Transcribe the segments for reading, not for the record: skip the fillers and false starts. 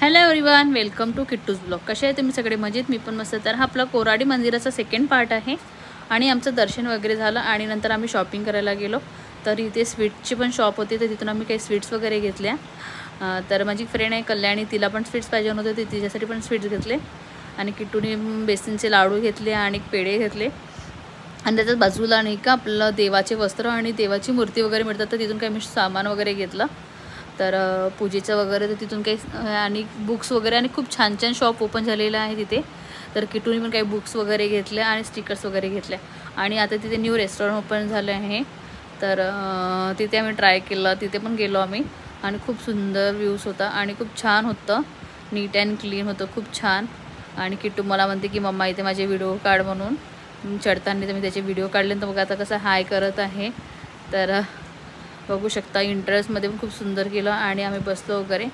Hello everyone, welcome to Kittu's blog. कसे आहे तुम्ही सगळे? मजेत? मी पण मस्त. तर हा आपला कोराडी मंदिराचा सेकंड पार्ट आहे आणि आमचं दर्शन वगैरे झालं आणि नंतर आम्ही शॉपिंग करायला गेलो. तर इथे स्वीटची पण शॉप होती, तर तिथून आम्ही काही स्वीट्स वगैरे घेतल्या. तर माझी फ्रेंड आहे कल्याणी, तिला पण स्वीट्स पाहिजे होते, ते तिच्यासाठी पण स्वीट्स घेतले. आणि किट्टूने बेसनचे लाडू घेतले आणि पेढे घेतले. आणि त्याच्याच बाजूला नाही का आपलं देवाचे वस्त्र आणि देवाची मूर्ती वगैरे मिळतात, तर तिथून काही मी सामान वगैरे घेतलं. तर पूजेचं वगैरे तर तिथून काही आणि बुक्स वगैरे आणि खूप छान छान शॉप ओपन झालेलं आहे तिथे. तर किटूने पण काही बुक्स वगैरे घेतले आणि स्टिकर्स वगैरे घेतले. आणि आता तिथे न्यू रेस्टॉरंट ओपन झालं आहे, तर तिथे आम्ही ट्राय केलं. तिथे पण गेलो आम्ही आणि खूप सुंदर व्ह्यूज होता आणि खूप छान होतं, नीट अँड क्लीन होतं, खूप छान. आणि किट्टू मला म्हणते की मम्मा इथे माझे व्हिडिओ काढ म्हणून. चढताना तर मी त्याचे व्हिडिओ काढले, तर बघा आता कसं हाय करत आहे. तर बघू शकता, इंटरेस्टमध्ये पण खूप सुंदर केलं आणि आम्ही बसलो वगैरे.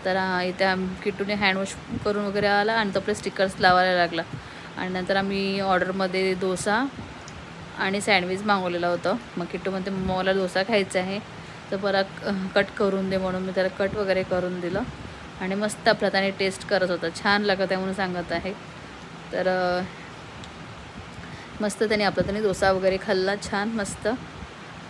तर इथे किट्टूने हँडवॉश करून वगैरे आला आणि तो आपले स्टिकर्स लावायला लागला. आणि नंतर आम्ही ऑर्डरमध्ये डोसा आणि सँडविच मागवलेलं होतं. मग किट्टू म्हणते मला डोसा खायचा आहे, तर परत कट करून दे म्हणून मी त्याला कट वगैरे करून दिलं. आणि मस्त आपला त्याने टेस्ट करत होता, छान लागत आहे म्हणून सांगत आहे. तर मस्त त्याने डोसा वगैरे खाल्ला, छान मस्त.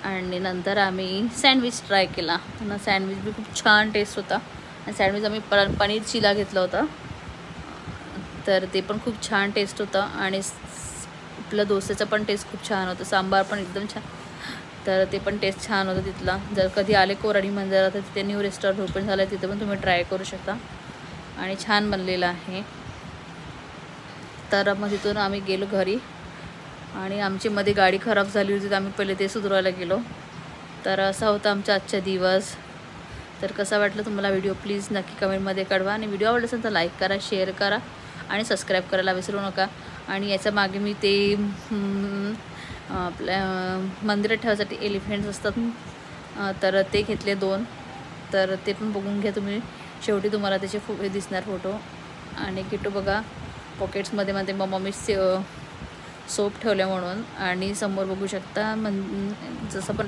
आणि नंतर आम्ही सँडविच ट्राय केला. आणि सँडविच बी खूप छान टेस्ट होता. आणि सँडविच आम्ही पनीर चिला घेतलं होतं, तर ते पण खूप छान टेस्ट होतं. आणि आपलं डोस्याचं पण टेस्ट खूप छान होतं, सांबार पण एकदम छान, तर ते पण टेस्ट छान होतं तिथला. जर कधी आले कोराडी मंदिरात तर तिथे न्यू रेस्टॉरंट ओपन झालं आहे, तिथे पण तुम्ही ट्राय करू शकता आणि छान बनलेलं आहे. तर मग तिथून आम्ही गेलो घरी आणि आमची मध्ये गाडी खराब झाली होती, तर आम्ही पहिले ते सुधारायला गेलो. तर असा होता आमचा आजचा दिवस. तर कसा वाटलं तुम्हाला व्हिडिओ प्लीज नक्की कमेंटमध्ये कळवा. आणि व्हिडिओ आवडला असेल तर लाईक करा, शेअर करा आणि सबस्क्राईब करायला विसरू नका. आणि याच्या मागे मी ते आपल्या मंदिरात ठेवायसाठी एलिफंट्स असतात, तर ते घेतले 2. तर ते पण बघून घ्या तुम्ही, शेवटी तुम्हाला त्याचे दिसणार फोटो. आणि किट्टू बघा पॉकेट्समध्ये मध्ये मम्मा मी सोप ठेवले म्हणून. आणि समोर बघू शकता जसं पण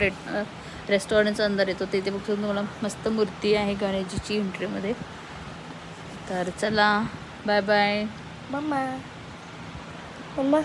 रेस्टॉरंटचं अंदर येतो तिथे बघतो तुम्हाला मस्त मूर्ती आहे गणेशजीची एंट्रीमध्ये. तर चला, बाय बाय. Mamma mamma